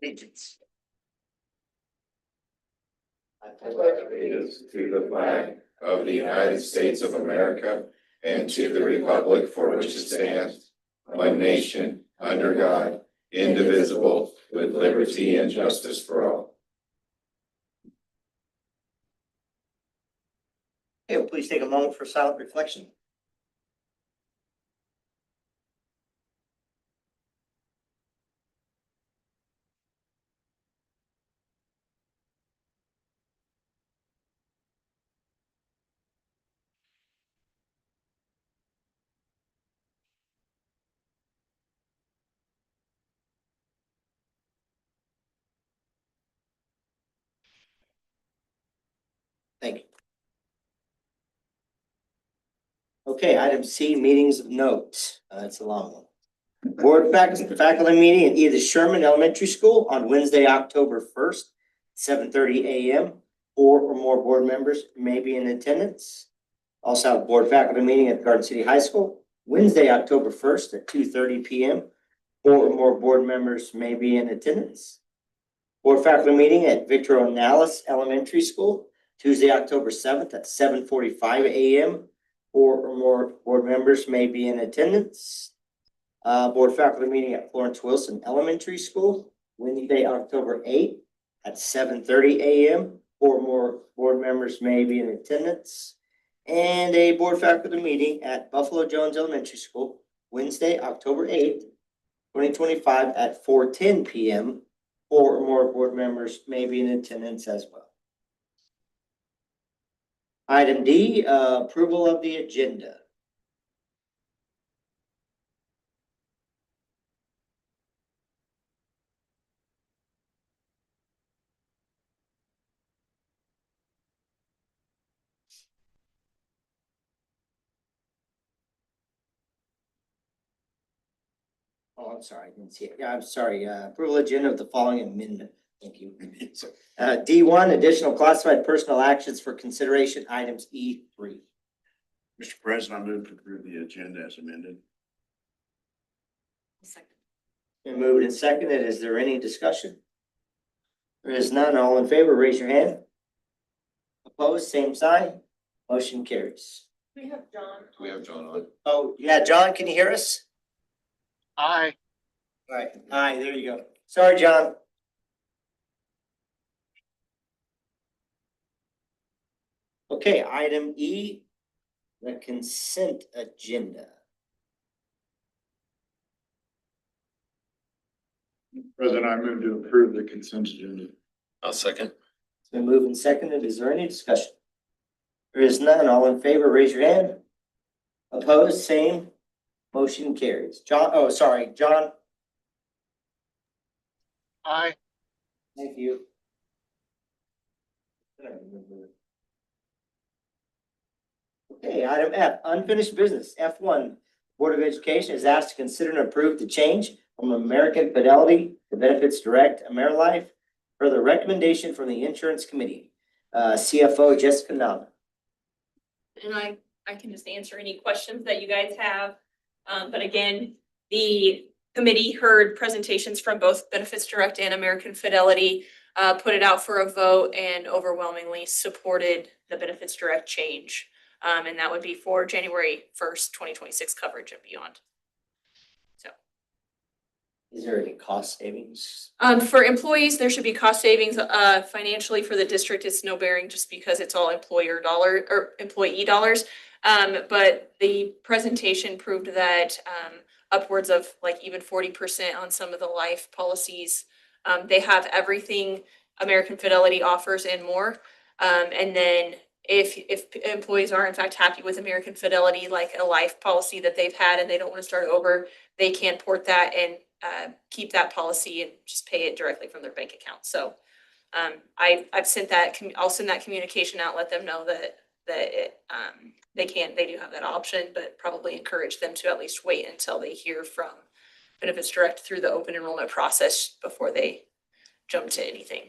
Allegiance. I pledge allegiance to the flag of the United States of America and to the republic for which it stands, one nation, under God, indivisible, with liberty and justice for all. Okay, well, please take a moment for silent reflection. Thank you. Okay, item C, meetings of note. It's a long one. Board faculty meeting at either Sherman Elementary School on Wednesday, October 1st, 7:30 a.m. Four or more board members may be in attendance. Also have board faculty meeting at Garden City High School, Wednesday, October 1st at 2:30 p.m. Four or more board members may be in attendance. Board faculty meeting at Victor Onallis Elementary School, Tuesday, October 7th at 7:45 a.m. Four or more board members may be in attendance. Board faculty meeting at Florence Wilson Elementary School, Wednesday, October 8th at 7:30 a.m. Four or more board members may be in attendance. And a board faculty meeting at Buffalo Jones Elementary School, Wednesday, October 8th, 2025 at 4:10 p.m. Four or more board members may be in attendance as well. Item D, approval of the agenda. Oh, I'm sorry, I didn't see it. Yeah, I'm sorry. Approval agenda of the following amendment. Thank you. D1, additional classified personnel actions for consideration, items E3. Mr. President, I move to approve the agenda as amended. Been moved and seconded. Is there any discussion? There is none. All in favor, raise your hand. Opposed, same sign. Motion carries. We have John. We have John on. Oh, yeah, John, can you hear us? Aye. All right. Aye, there you go. Sorry, John. Okay, item E, the consent agenda. President, I move to approve the consent agenda. I'll second. It's been moved and seconded. Is there any discussion? There is none. All in favor, raise your hand. Opposed, same. Motion carries. John, oh, sorry, John. Aye. Thank you. Okay, item F, unfinished business. F1, Board of Education is asked to consider and approve the change from American Fidelity to Benefits Direct AmeriLife per the recommendation from the Insurance Committee. CFO Jessica Nava. And I can just answer any questions that you guys have. But again, the committee heard presentations from both Benefits Direct and American Fidelity, put it out for a vote and overwhelmingly supported the Benefits Direct change. And that would be for January 1st, 2026 coverage and beyond. So. Is there any cost savings? For employees, there should be cost savings. Financially for the district, it's no bearing just because it's all employer dollar or employee dollars. But the presentation proved that upwards of like even 40% on some of the life policies. They have everything American Fidelity offers and more. And then if employees are in fact happy with American Fidelity, like a life policy that they've had and they don't want to start over, they can port that and keep that policy and just pay it directly from their bank account. So I've sent that, I'll send that communication out, let them know that they do have that option, but probably encourage them to at least wait until they hear from Benefits Direct through the open enrollment process before they jump to anything.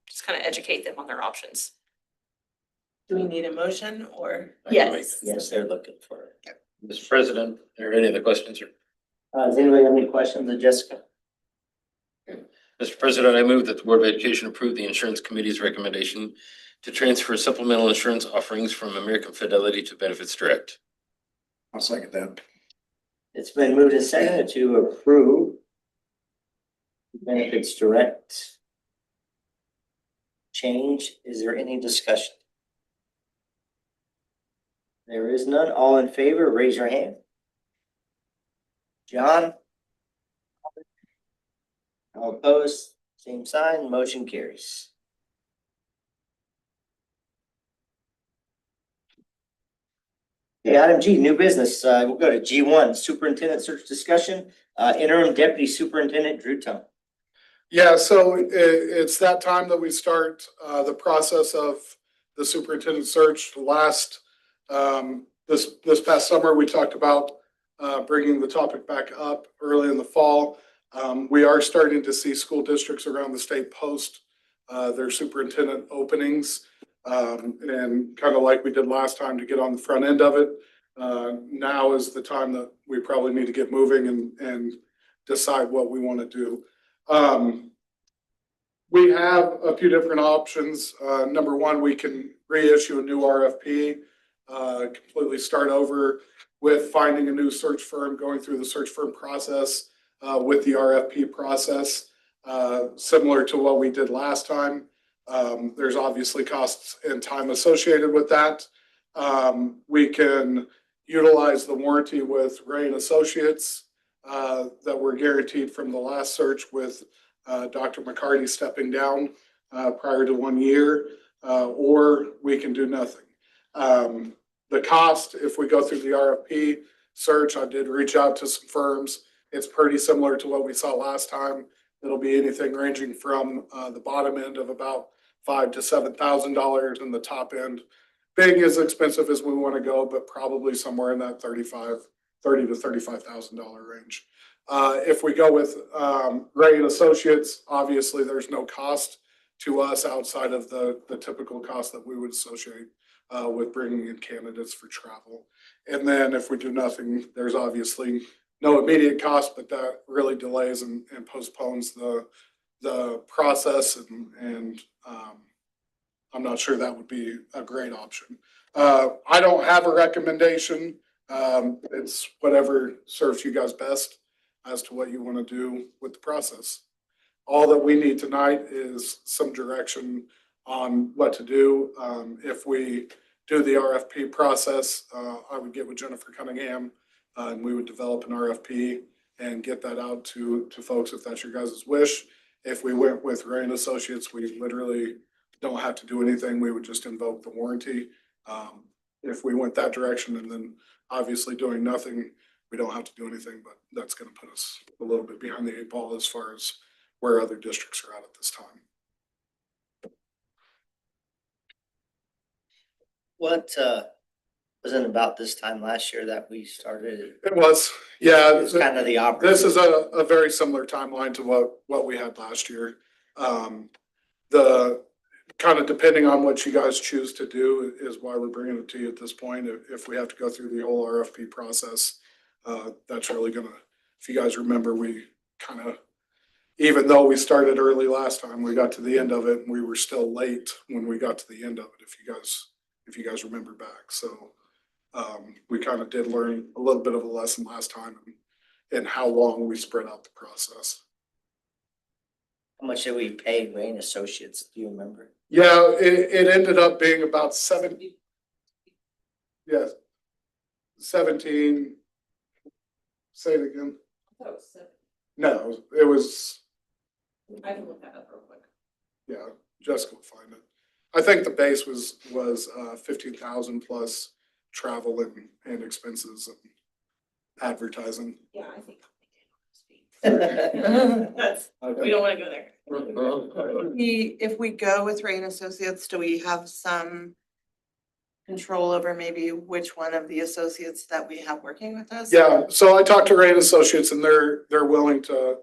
Just kind of educate them on their options. Do we need a motion or? Yes. Yes, they're looking for it. Mr. President, are any other questions? Does anybody have any questions of Jessica? Mr. President, I move that the Board of Education approve the Insurance Committee's recommendation to transfer supplemental insurance offerings from American Fidelity to Benefits Direct. I'll second that. It's been moved and seconded to approve Benefits Direct change. Is there any discussion? There is none. All in favor, raise your hand. John? All opposed, same sign, motion carries. Okay, item G, new business. We'll go to G1, superintendent search discussion, interim deputy superintendent Drew Tone. Yeah, so it's that time that we start the process of the superintendent search. This past summer, we talked about bringing the topic back up early in the fall. We are starting to see school districts around the state post their superintendent openings. And kind of like we did last time to get on the front end of it. Now is the time that we probably need to get moving and decide what we want to do. We have a few different options. Number one, we can reissue a new RFP, completely start over with finding a new search firm, going through the search firm process with the RFP process, similar to what we did last time. There's obviously costs and time associated with that. We can utilize the warranty with Ray and Associates that were guaranteed from the last search with Dr. McCarty stepping down prior to 1 year, or we can do nothing. The cost, if we go through the RFP search, I did reach out to some firms. It's pretty similar to what we saw last time. It'll be anything ranging from the bottom end of about $5,000 to $7,000 and the top end being as expensive as we want to go, but probably somewhere in that $30,000 to $35,000 range. If we go with Ray and Associates, obviously there's no cost to us outside of the typical cost that we would associate with bringing in candidates for travel. And then if we do nothing, there's obviously no immediate cost, but that really delays and postpones the process, and I'm not sure that would be a great option. I don't have a recommendation. It's whatever serves you guys best as to what you want to do with the process. All that we need tonight is some direction on what to do. If we do the RFP process, I would get with Jennifer Cunningham and we would develop an RFP and get that out to folks if that's your guys' wish. If we went with Ray and Associates, we literally don't have to do anything. We would just invoke the warranty. If we went that direction and then obviously doing nothing, we don't have to do anything, but that's going to put us a little bit behind the 8 ball as far as where other districts are at this time. What, wasn't about this time last year that we started? It was, yeah. It's kind of the opposite. This is a very similar timeline to what we had last year. The kind of depending on what you guys choose to do is why we're bringing it to you at this point. If we have to go through the whole RFP process, that's really gonna, if you guys remember, we kind of, even though we started early last time, we got to the end of it and we were still late when we got to the end of it, if you guys remember back. So we kind of did learn a little bit of a lesson last time and how long we spread out the process. How much did we pay Ray and Associates? Do you remember? Yeah, it ended up being about 70. Yes. 17. Say it again. No, it was, I can look that up real quick. yeah, Jessica will find it. I think the base was 15,000 plus travel and expenses and advertising. Yeah, I think. That's, we don't wanna go there. If we go with Ray and Associates, do we have some control over maybe which one of the associates that we have working with us? Yeah, so I talked to Ray and Associates and they're willing to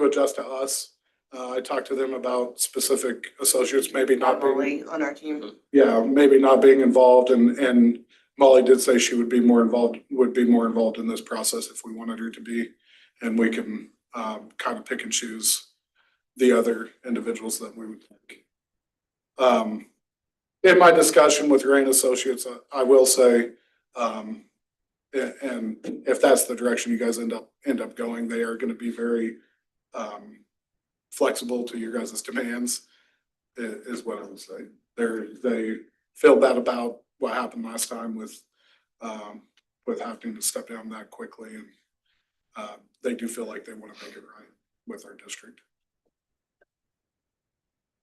adjust to us. I talked to them about specific associates, maybe not being, Probably on our team. yeah, maybe not being involved, and Molly did say she would be more involved in this process if we wanted her to be, and we can kind of pick and choose the other individuals that we would like. In my discussion with Rain Associates, I will say, and if that's the direction you guys end up going, they are gonna be very flexible to your guys' demands, is what I would say. They feel bad about what happened last time with having to step down that quickly, and they do feel like they want to make it right with our district.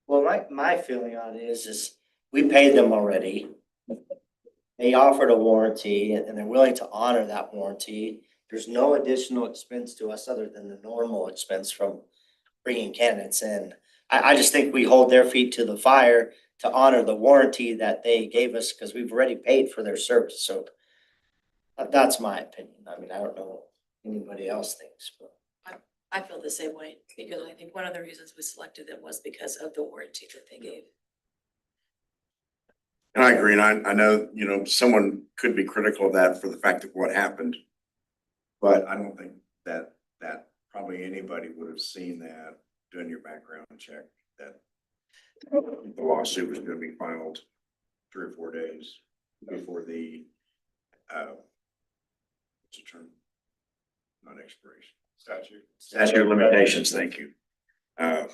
Well, my feeling on it is we paid them already. They offered a warranty and they're willing to honor that warranty. There's no additional expense to us other than the normal expense from bringing candidates in. I just think we hold their feet to the fire to honor the warranty that they gave us because we've already paid for their service. So that's my opinion. I mean, I don't know what anybody else thinks, but. I feel the same way, because I think one of the reasons we selected them was because of the warranty that they gave. And I agree, and I know, you know, someone could be critical of that for the fact of what happened. But I don't think that probably anybody would have seen that doing your background check, that the lawsuit was gonna be filed 3 or 4 days before the what's the term? Not expiration. Statute of limitations, thank you. Yeah.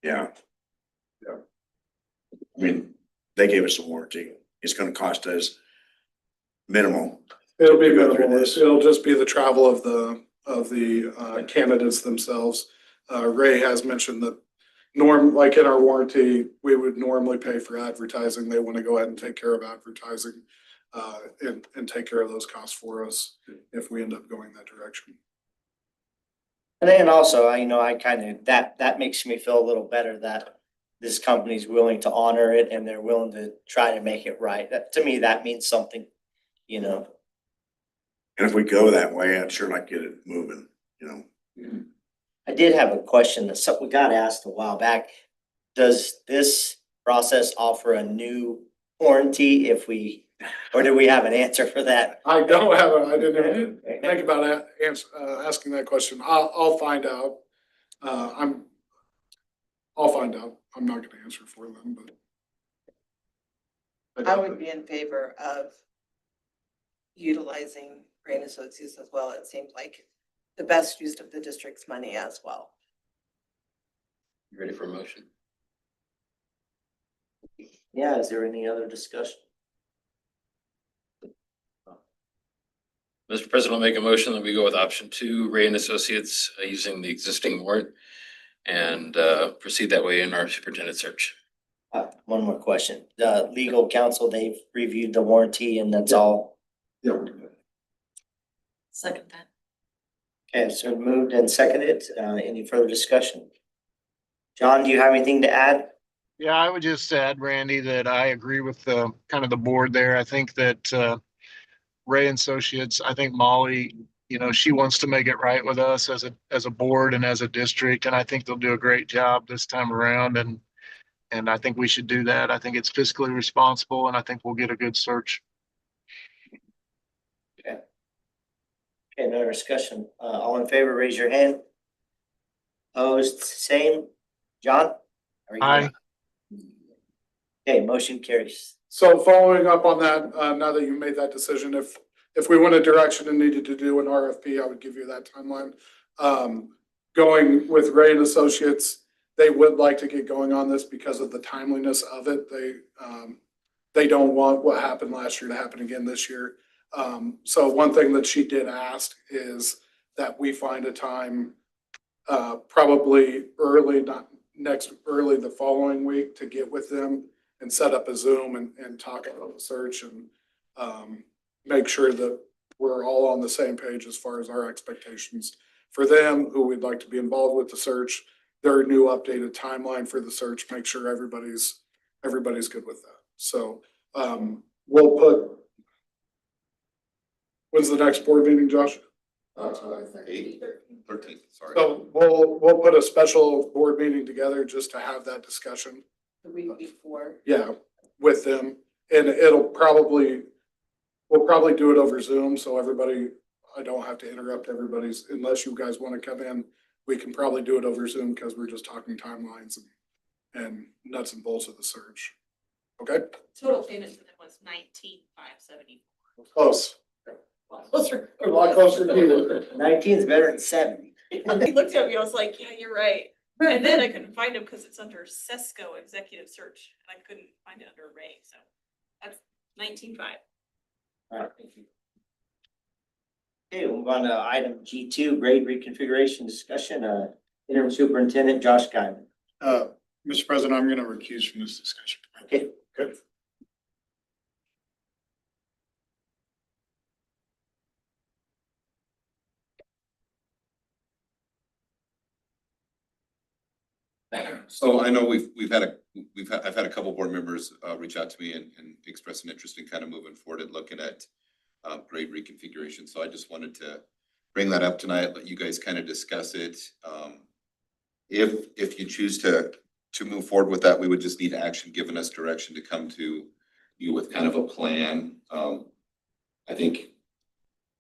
Yeah. I mean, they gave us a warranty. It's gonna cost us minimal. It'll be To go through minimal. this. It'll just be the travel of the candidates themselves. Ray has mentioned that like in our warranty, we would normally pay for advertising. They want to go ahead and take care of advertising and take care of those costs for us if we end up going that direction. And then also, I kind of, that makes me feel a little better that this company's willing to honor it and they're willing to try to make it right. To me, that means something, And if we go that way, I'd sure like to get it moving, I did have a question that we got asked a while back. Does this process offer a new warranty or do we have an answer for that? I didn't even think about asking that question. I'll find out. I'll find out. I'm not gonna answer for them, but. I would be in favor of utilizing Rain Associates as well. It seemed like the best use of the district's money as well. You ready for a motion? Yeah, is there any other discussion? Mr. President, I'll make a motion that we go with option 2, Ray and Associates, using the existing warrant and proceed that way in our superintendent search. One more question. The legal counsel, they've reviewed the warranty and that's all. Yeah. Second that. Okay, so moved and seconded. Any further discussion? John, do you have anything to add? Yeah, I would just add, Randy, that I agree with the kind of the board there. I think that Ray and Associates, I think Molly, she wants to make it right with us as a board and as a district, and I think they'll do a great job this time around. And I think we should do that. I think it's fiscally responsible, and I think we'll get a good search. Okay, no discussion. All in favor, raise your hand. Opposed, same. John? Are you- Aye. Okay, motion carries. So following up on that, now that you made that decision, if we went a direction and needed to do an RFP, I would give you that timeline. Going with Ray and Associates, they would like to get going on this because of the timeliness of it. They don't want what happened last year to happen again this year. So one thing that she did ask is that we find a time, probably early the following week to get with them and set up a Zoom and talk about the search and make sure that we're all on the same page as far as our expectations for them, who we'd like to be involved with the search, their new updated timeline for the search, make sure everybody's good with that. So we'll put, when's the next board meeting, Josh? 13th, sorry. So we'll put a special board meeting together just to have that discussion. The week before. Yeah, with them, and we'll probably do it over Zoom, so everybody, I don't have to interrupt everybody's, unless you guys want to come in we can probably do it over Zoom because we're just talking timelines and nuts and bolts of the search. Okay, Total payment for them was 19,570. close. Closer. A lot closer to you. 19 is better than 70. He looked at me, I was like, yeah, you're right. And then I couldn't find him because it's under Sesco Executive Search, and I couldn't find it under Ray, so that's 19.5. All right, thank you. Okay, we'll move on to item G2, grade reconfiguration discussion. Interim Superintendent Josh Guymon. Mr. President, I'm going to recuse from this discussion. Okay, Good. So I know I've had a couple board members reach out to me and express an interest in kind of moving forward and looking at grade reconfiguration. So I just wanted to bring that up tonight, let you guys kind of discuss it. If you choose to move forward with that, we would just need action, giving us direction to come to you with kind of a plan. I think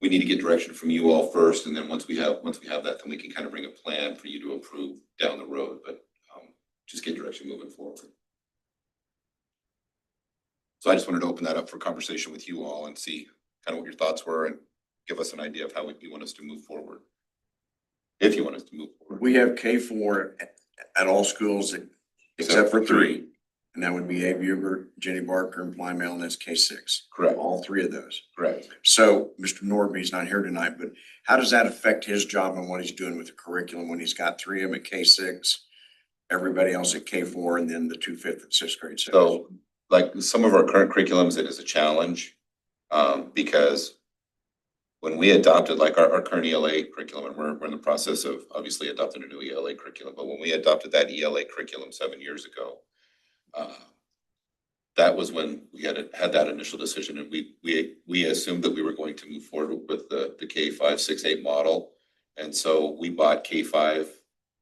we need to get direction from you all first, and then once we have that, then we can kind of bring a plan for you to approve down the road. But just get direction moving forward. So I just wanted to open that up for conversation with you all and see kind of what your thoughts were and give us an idea of how you want us to move forward. If you want us to move forward. We have K4 at all schools except for 3. And that would be Abe Hubert, Jenny Barker, and Plymouth, and that's K6. Correct. All 3 of those. Correct. So Mr. Norby's not here tonight, but how does that affect his job and what he's doing with the curriculum when he's got 3 of them at K6, everybody else at K4, and then the 2 5th and 6th grade sections? So like some of our current curriculums, it is a challenge because when we adopted like our current ELA curriculum, and we're in the process of obviously adopting a new ELA curriculum, but when we adopted that ELA curriculum 7 years ago, that was when we had that initial decision, and we assumed that we were going to move forward with the K5, 6, 8 model. And so we bought K5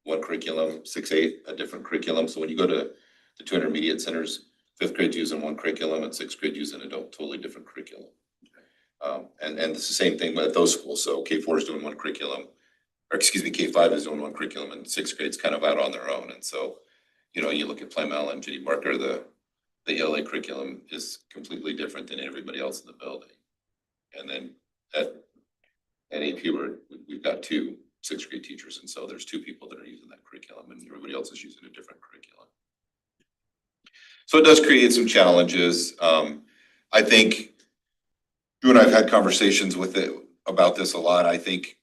one curriculum, 6, 8 a different curriculum. So when you go to the 2 intermediate centers, 5th grade using one curriculum and 6th grade using a totally different curriculum. And it's the same thing with those schools. So K4 is doing one curriculum, or excuse me, K5 is doing one curriculum, and 6th grade's kind of out on their own. And so, you know, you look at Plymouth and Jenny Barker, the ELA curriculum is completely different than everybody else in the building. And then at Abe Hubert, we've got 2 6th grade teachers, and so there's 2 people that are using that curriculum, and everybody else is using a different curriculum. So it does create some challenges. I think you and I have had conversations about this a lot. I think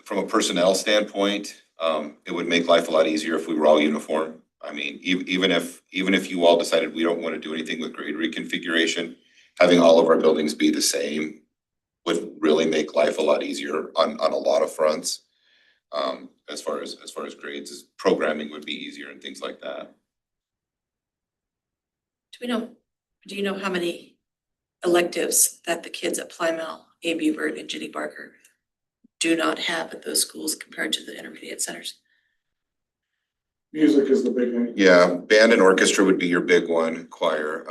from a personnel standpoint, it would make life a lot easier if we were all uniform. I mean, even if you all decided we don't want to do anything with grade reconfiguration, having all of our buildings be the same would really make life a lot easier on a lot of fronts. As far as grades, programming would be easier and things like that. Do you know how many electives that the kids at Plymouth, Abe Hubert, and Jenny Barker do not have at those schools compared to the intermediate centers? Music is the big one. Yeah, band and orchestra would be your big one, choir.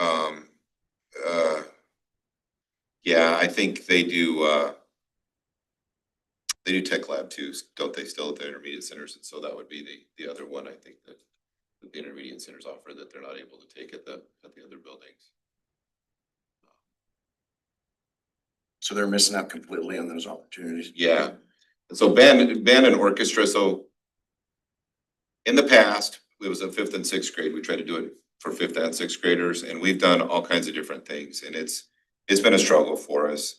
Yeah, I think they do tech lab too, don't they, still at the intermediate centers? And so that would be the other one I think that the intermediate centers offer that they're not able to take at the other buildings. So they're missing out completely on those opportunities. Yeah, and so band and orchestra. So in the past, it was a 5th and 6th grade. We tried to do it for 5th and 6th graders, and we've done all kinds of different things, and it's been a struggle for us.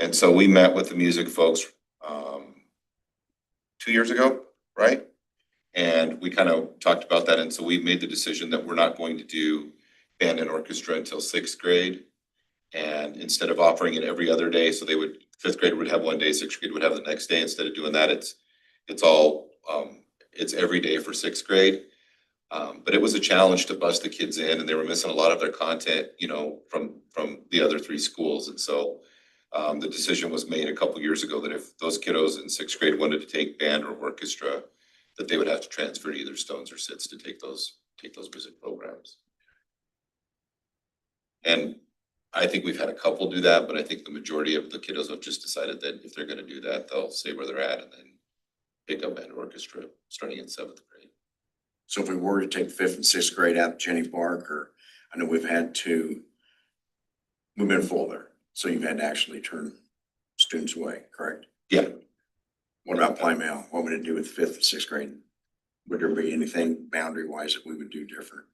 And so we met with the music folks 2 years ago, right? And we kind of talked about that, and so we made the decision that we're not going to do band and orchestra until 6th grade. And instead of offering it every other day, so 5th grade would have one day, 6th grade would have the next day. Instead of doing that, it's every day for 6th grade. But it was a challenge to bust the kids in, and they were missing a lot of their content, you know, from the other 3 schools. And so the decision was made a couple years ago that if those kiddos in 6th grade wanted to take band or orchestra, that they would have to transfer to either Stones or SITS to take those music programs. And I think we've had a couple do that, but I think the majority of the kiddos have just decided that if they're going to do that, they'll stay where they're at and then pickup and orchestra starting in 7th grade. So if we were to take 5th and 6th grade out of Jenny Barker, I know we've been full there. So you've had to actually turn students away, correct? Yeah. What about Plymouth? What would it do with 5th and 6th grade? Would there be anything boundary wise that we would do different?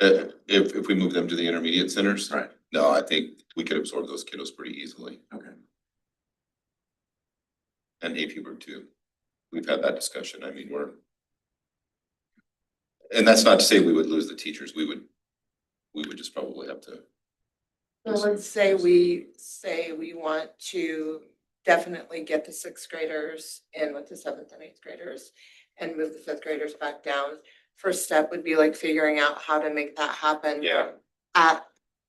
If we move them to the intermediate centers? Right. No, I think we could absorb those kiddos pretty easily. Okay. And AP Hubert too. We've had that discussion. I mean, and that's not to say we would lose the teachers. We would just probably have to. So let's say we want to definitely get the 6th graders in with the 7th and 8th graders and move the 5th graders back down. First step would be like figuring out how to make that happen Yeah, at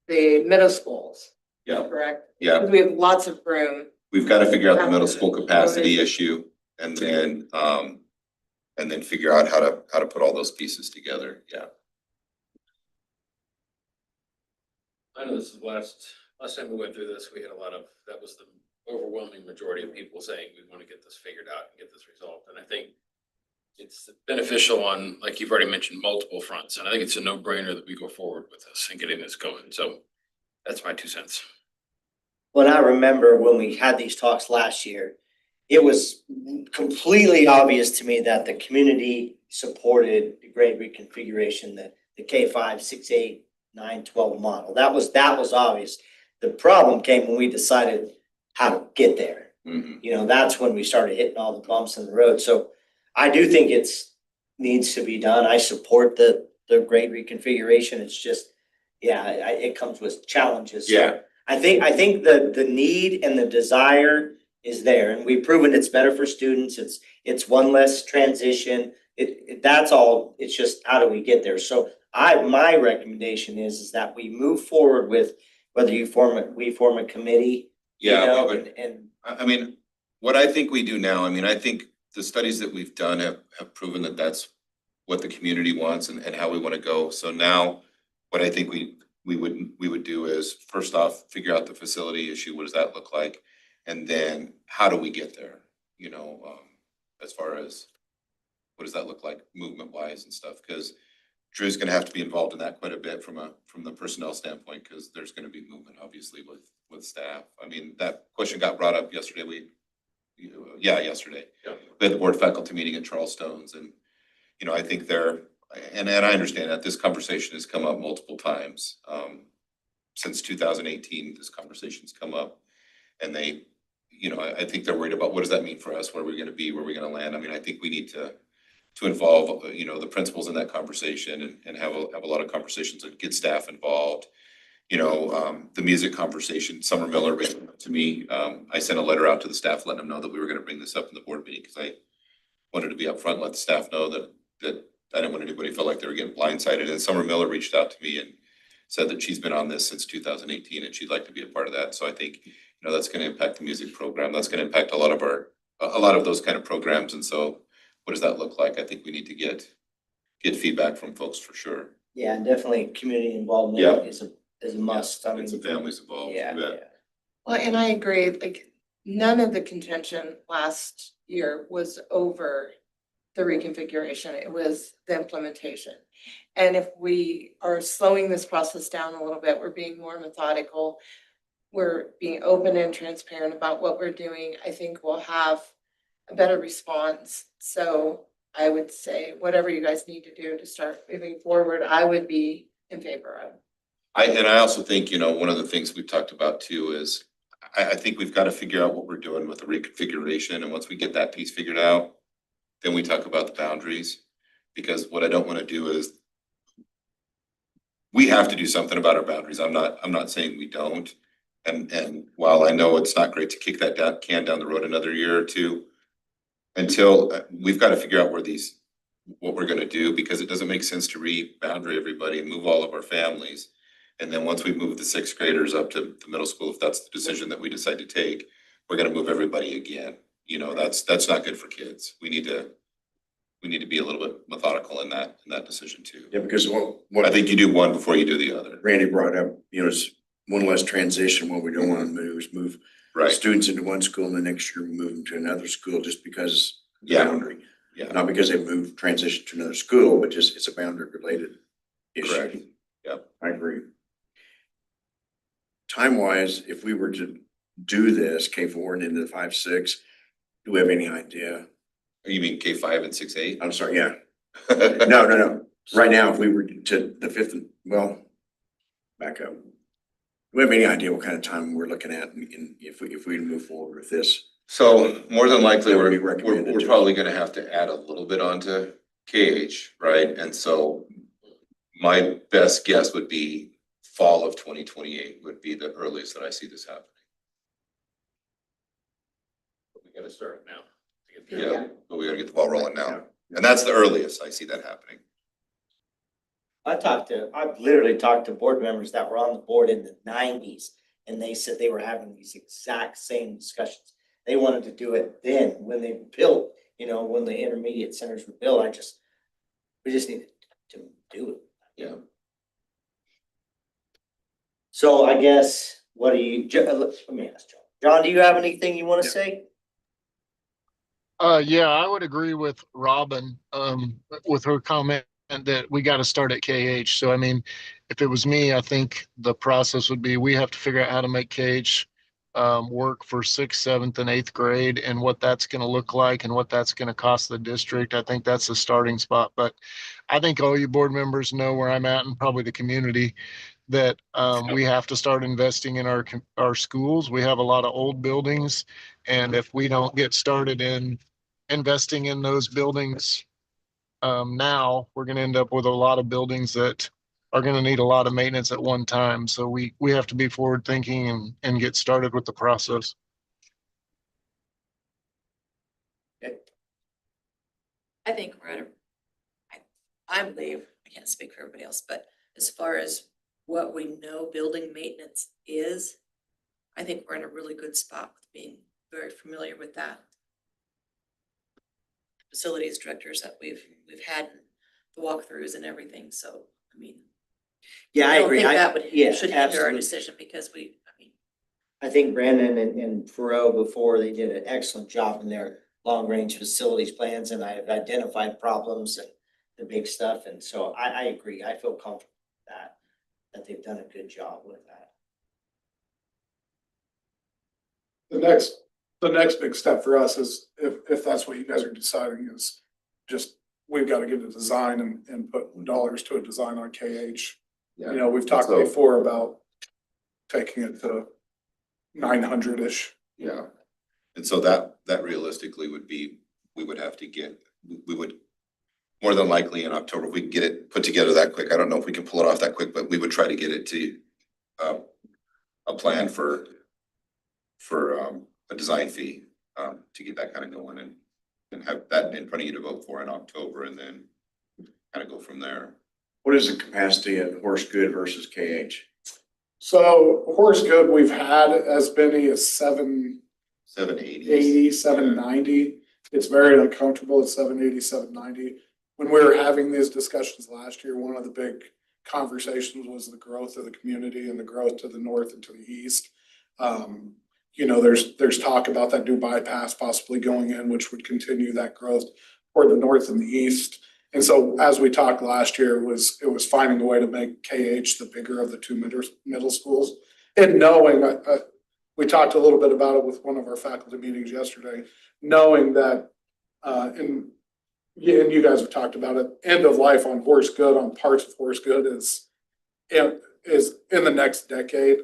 the middle schools, yeah, correct? yeah. Because we have lots of room. We've got to figure out the middle school capacity issue and then figure out how to put all those pieces together. Yeah. I know this is last time we went through this, we had that was the overwhelming majority of people saying we want to get this figured out and get this resolved. And I think it's beneficial on, like you've already mentioned, multiple fronts. And I think it's a no-brainer that we go forward with this and getting this going. So that's my 2 cents. When I remember when we had these talks last year, it was completely obvious to me that the community supported the grade reconfiguration, the K-5, 6, 8, 9, 12 model. That was obvious. The problem came when we decided how to get there. Mhm. You know, that's when we started hitting all the bumps in the road. So I do think needs to be done. I support the grade reconfiguration. It's just, it comes with challenges. Yeah. I think the need and the desire is there, and we've proven it's better for students. It's one less transition. That's all. It's just how do we get there? So my recommendation is that we move forward with whether we form a committee. Yeah, You know, we would. and I mean, what I think we do now, I mean, I think the studies that we've done have proven that that's what the community wants and how we want to go. So now what I think we would do is first off, figure out the facility issue. What does that look like? And then how do we get there? You know, as far as what does that look like movement wise and stuff? Because Drew's going to have to be involved in that quite a bit from the personnel standpoint, because there's going to be movement obviously with staff. I mean, that question got brought up yesterday. Yesterday. Yeah. We had the board faculty meeting at Charles Stone's, and you know, I think and I understand that this conversation has come up multiple times. Since 2018, this conversation's come up, and they, you know, I think they're worried about what does that mean for us? Where are we going to be? Where are we going to land? I mean, I think we need to involve, you know, the principals in that conversation and have a lot of conversations and get staff involved. You know, the music conversation, Summer Miller reached out to me. I sent a letter out to the staff, letting them know that we were going to bring this up in the board meeting, because I wanted to be upfront, let the staff know that I didn't want anybody to feel like they were getting blindsided. And Summer Miller reached out to me and said that she's been on this since 2018 and she'd like to be a part of that. So I think, you know, that's going to impact the music program. That's going to impact a lot of those kind of programs. And so what does that look like? I think we need to get feedback from folks for sure. yeah, and definitely community involvement Yeah. is a must. I mean, And some families involved. yeah, you bet. yeah. Well, and I agree, like, none of the contention last year was over the reconfiguration. It was the implementation. And if we are slowing this process down a little bit, we're being more methodical, we're being open and transparent about what we're doing, I think we'll have a better response. So I would say whatever you guys need to do to start moving forward, I would be in favor of. I also think, you know, one of the things we've talked about too is I think we've got to figure out what we're doing with the reconfiguration. And once we get that piece figured out, then we talk about the boundaries. Because what I don't want to do is we have to do something about our boundaries. I'm not saying we don't. And while I know it's not great to kick that can down the road another year or two, until we've got to figure out what we're going to do, because it doesn't make sense to re-boundary everybody and move all of our families. And then once we move the 6th graders up to the middle school, if that's the decision that we decide to take, we're going to move everybody again. You know, that's not good for kids. We need to be a little bit methodical in that decision too. Yeah, because I what think you do one before you do the other. Randy brought up, you know, is one less transition. What we don't want to move is move Right. students into one school and the next year we move them to another school just because the Yeah. boundary. Yeah. Not because they moved, transitioned to another school, but just it's a boundary related Correct. issue. Yep. I agree. Time wise, if we were to do this K4 and into the 5-6, do we have any idea? You mean K5 and 6-8? I'm sorry, yeah. No. Right now, if we were to the fifth, well, back up. Do we have any idea what kind of time we're looking at if we move forward with this? So more than likely, That would be we're recommended to us. probably gonna have to add a little bit onto KH, right? And so my best guess would be fall of 2028 would be the earliest that I see this happening. We gotta start now. to get Yeah, there. but we gotta get the ball rolling now. And that's the earliest I see that happening. I've literally talked to board members that were on the board in the nineties, and they said they were having these exact same discussions. They wanted to do it then, when they built, when the intermediate centers were built, we just need to do it. Yeah. So I guess, what do you, let me ask John. John, do you have anything you wanna say? Yeah, I would agree with Robin, with her comment that we got to start at KH. So, I mean, if it was me, I think the process would be, we have to figure out how to make KH work for 6th, 7th, and 8th grade and what that's going to look like and what that's going to cost the district. I think that's the starting spot. But I think all you board members know where I'm at and probably the community that we have to start investing in our schools. We have a lot of old buildings. And if we don't get started in investing in those buildings now, we're going to end up with a lot of buildings that are going to need a lot of maintenance at one time. So we have to be forward thinking and get started with the process. I think we're at I believe, I can't speak for everybody else, but as far as what we know building maintenance is, I think we're in a really good spot with being very familiar with that. Facilities directors that we've had the walkthroughs and everything, so, I mean. Yeah, I don't agree. think that would, Yeah, should hinder our absolutely. decision because I think Brandon and Perot before, they did an excellent job in their long-range facilities plans, and I've identified problems and the big stuff, and so I agree. I feel comfortable with that they've done a good job with that. The next big step for us is, if that's what you guys are deciding, is just, we've got to get a design and put dollars to a design on KH. We've talked So- before about taking it to 900-ish. Yeah. And so that realistically would be, we would more than likely in October, if we can get it put together that quick. I don't know if we can pull it off that quick, but we would try to get it to a plan for a design fee to get that kind of going and have that in front of you to vote for in October and then kind of go from there. What is the capacity at Horse Good versus KH? So Horse Good, we've had as many as 780, 790. It's very uncomfortable at 780, 790. When we were having these discussions last year, one of the big conversations was the growth of the community and the growth to the north and to the east. There's talk about that new bypass possibly going in, which would continue that growth toward the north and the east. And so as we talked last year, it was finding a way to make KH the bigger of the two middle schools. And knowing, we talked a little bit about it with one of our faculty meetings yesterday, knowing that, and you guys have talked about it, end of life on Horse Good, on parts of Horse Good is in the next decade.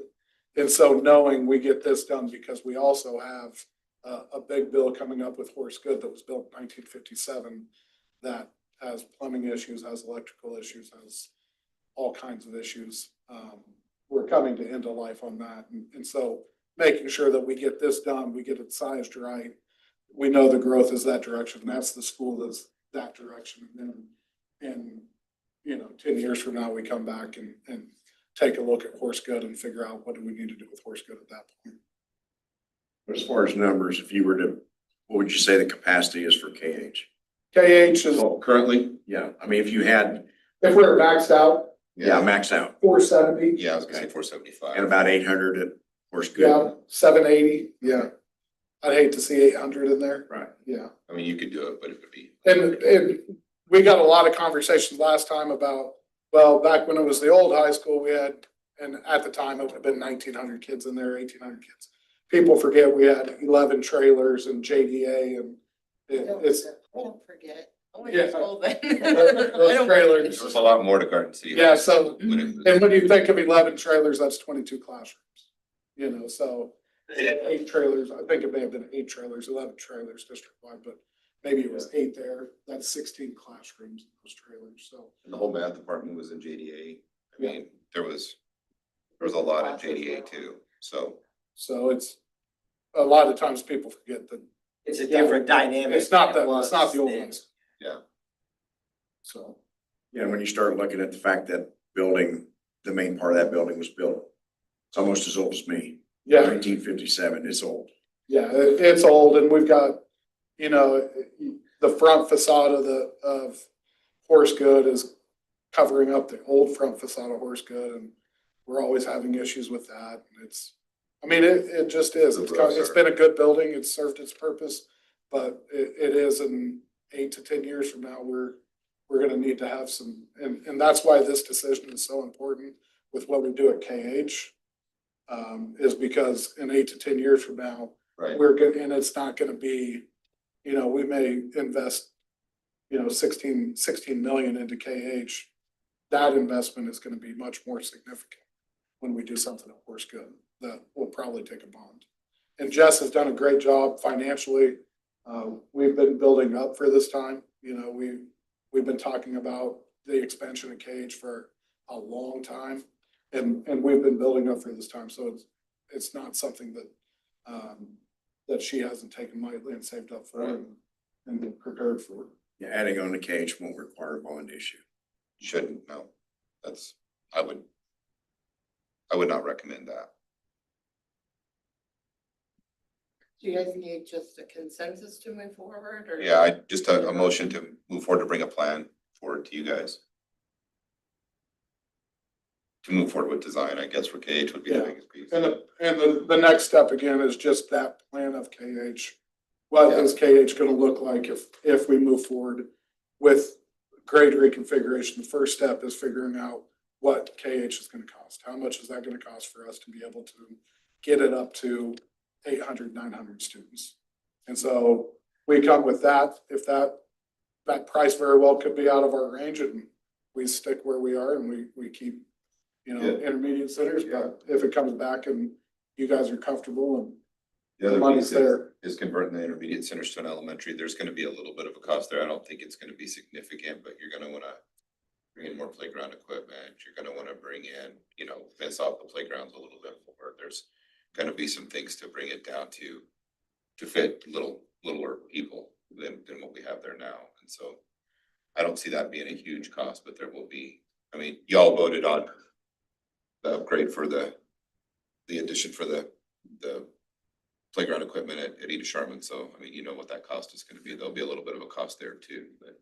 And so knowing we get this done because we also have a big bill coming up with Horse Good that was built in 1957 that has plumbing issues, has electrical issues, has all kinds of issues. We're coming to end of life on that. And so making sure that we get this done, we get it sized right. We know the growth is that direction. That's the school that's that direction. And then, 10 years from now, we come back and take a look at Horse Good and figure out what do we need to do with Horse Good at that point. But as far as numbers, if you were to, what would you say the capacity is for KH? KH is, Currently? Yeah, I mean, if you had, if we're maxed out, max out 470. Yeah, I was gonna say 475. and about 800 at Horse Good. Yeah, 780, yeah. I'd hate to see 800 in there. Right. Yeah. I mean, you could do it, but it would be. And we got a lot of conversations last time about, well, back when it was the old high school, we had, and at the time it would have been 1,900 kids in there, 1,800 kids. People forget we had 11 trailers and JDA and it's, Don't forget. Only Yeah. control then. those trailers. There's a lot more to Garden City. Yeah, so, When it was- and when you think of 11 trailers, that's 22 classrooms. You know, so 8 trailers, I think it may have been 8 trailers, 11 trailers district-wide, but maybe it was 8 there. That's 16 classrooms in those trailers, so. And the whole math department was in JDA. I mean, there was a lot of JDA too, so. So it's, a lot of times people forget that It's a different dynamic. it's not than the, it it's not the old was ones. Yeah. So, Yeah, when you start looking at the fact that building, the main part of that building was built, it's almost as old as me. yeah, 1957, it's old. yeah, it's old and we've got, you know, the front facade of Horse Good is covering up the old front facade of Horse Good and we're always having issues with that. And it's, I mean, it just is. It's been a good building. It's served its purpose. But it is in 8 to 10 years from now, we're gonna need to have some, and that's why this decision is so important with what we do at KH. Is because in 8 to 10 years from now, Right. we're good, and it's not gonna be, you know, we may invest, you know, 16 million into KH. That investment is gonna be much more significant when we do something at Horse Good that will probably take a bond. And Jess has done a great job financially. We've been building up for this time, you know, we've been talking about the expansion of KH for a long time. And we've been building up for this time, so it's not something that, that she hasn't taken lightly and saved up for and been prepared for. Yeah, adding on the cage won't require a bond issue. Shouldn't, no. That's, I would not recommend that. Do you guys need just a consensus to move forward or? Yeah, just a motion to move forward to bring a plan forward to you guys. To move forward with design, I guess for KH would be the Yeah. biggest piece. And the next step again is just that plan of KH. What Yeah. is KH gonna look like if we move forward with grade reconfiguration? The first step is figuring out what KH is gonna cost. How much is that gonna cost for us to be able to get it up to 800, 900 students? And so we come with that, if that price very well could be out of our range and we stick where we are and we keep, you know, Yeah. intermediate centers, Yeah. but if it comes back and you guys are comfortable and The the other money's piece there. is converting the intermediate centers to an elementary. There's gonna be a little bit of a cost there. I don't think it's gonna be significant, but you're gonna wanna bring in more playground equipment. You're gonna wanna bring in, you know, fence off the playgrounds a little bit more. There's gonna be some things to bring it down to fit littler people than what we have there now. And so I don't see that being a huge cost, but there will be, I mean, y'all voted on the upgrade for the addition for the playground equipment at Edith Sharman. So, I mean, you know what that cost is gonna be. There'll be a little bit of a cost there too, but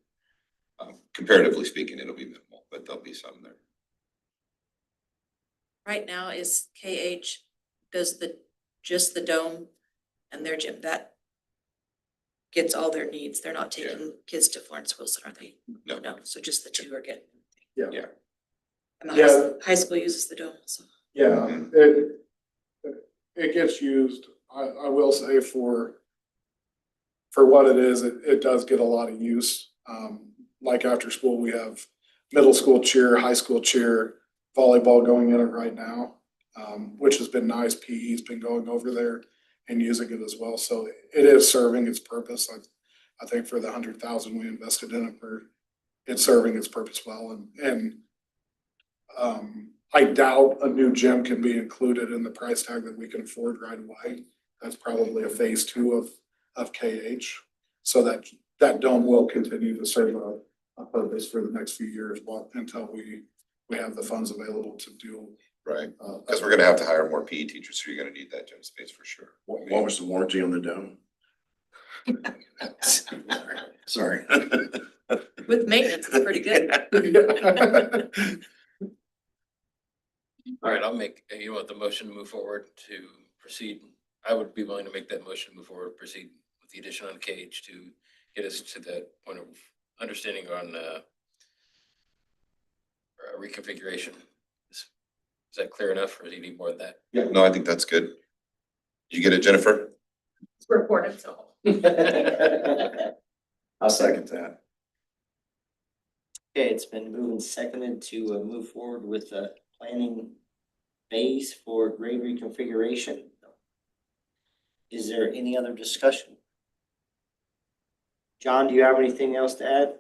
comparatively speaking, it'll be minimal, but there'll be some there. Right now is KH does just the dome and their gym, that gets all their needs. They're not taking kids to Florence Wilson, are they? No. No, so just the two are getting. Yeah. Yeah. And the Yeah. high school uses the dome, so. Yeah, it gets used, I will say for what it is, it does get a lot of use. Like after school, we have middle school cheer, high school cheer, volleyball going in it right now. Which has been nice. PE's been going over there and using it as well. So it is serving its purpose. I think for the 100,000 we invested in it, it's serving its purpose well. And I doubt a new gym can be included in the price tag that we can afford right away. That's probably a phase 2 of KH. So that dome will continue to serve a purpose for the next few years until we have the funds available to do. Right. Because we're gonna have to hire more PE teachers, so you're gonna need that gym space for sure. What was the warranty on the dome? Sorry. With maintenance, it's pretty good. All right, I'll make, you want the motion to move forward to proceed I would be willing to make that motion before we proceed with the addition on cage to get us to that point of understanding on reconfiguration. Is that clear enough, or do you need more than that? Yeah, no, I think that's good. Did you get it, Jennifer? It's reported, so. I'll second that. Okay, it's been moved and seconded to move forward with the planning phase for grade reconfiguration. Is there any other discussion? John, do you have anything else to add?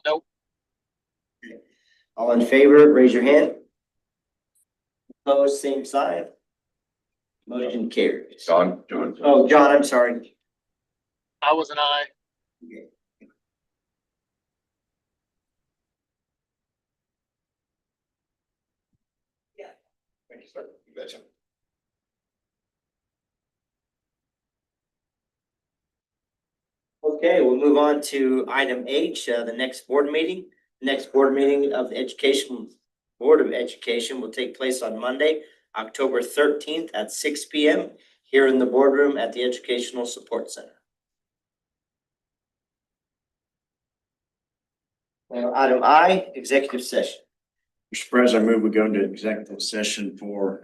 Nope. All in favor, raise your hand. Opposed, same sign. Motion carries. John? Oh, John, I'm sorry. I was an aye. Thank you, sir. You betcha. Okay, we'll move on to item H, the next board meeting. Next board meeting of the Education Board of Education will take place on Monday, October 13th at 6 p.m. here in the boardroom at the Educational Support Center. Now, item I, executive session. Mr. President, I move we go into executive session for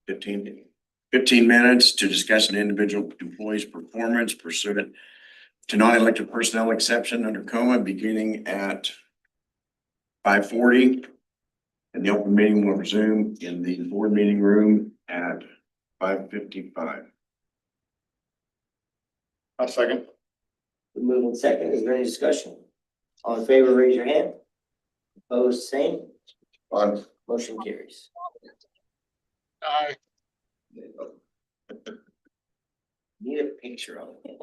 15 minutes to discuss an individual employee's performance pursuant to non-elected personnel exception under coma beginning at 5:40. And the open meeting will resume in the board meeting room at 5:55. I'll second. Move in second. Is there any discussion? All in favor, raise your hand. Opposed, same. On. Motion carries. Aye. Need a picture of it.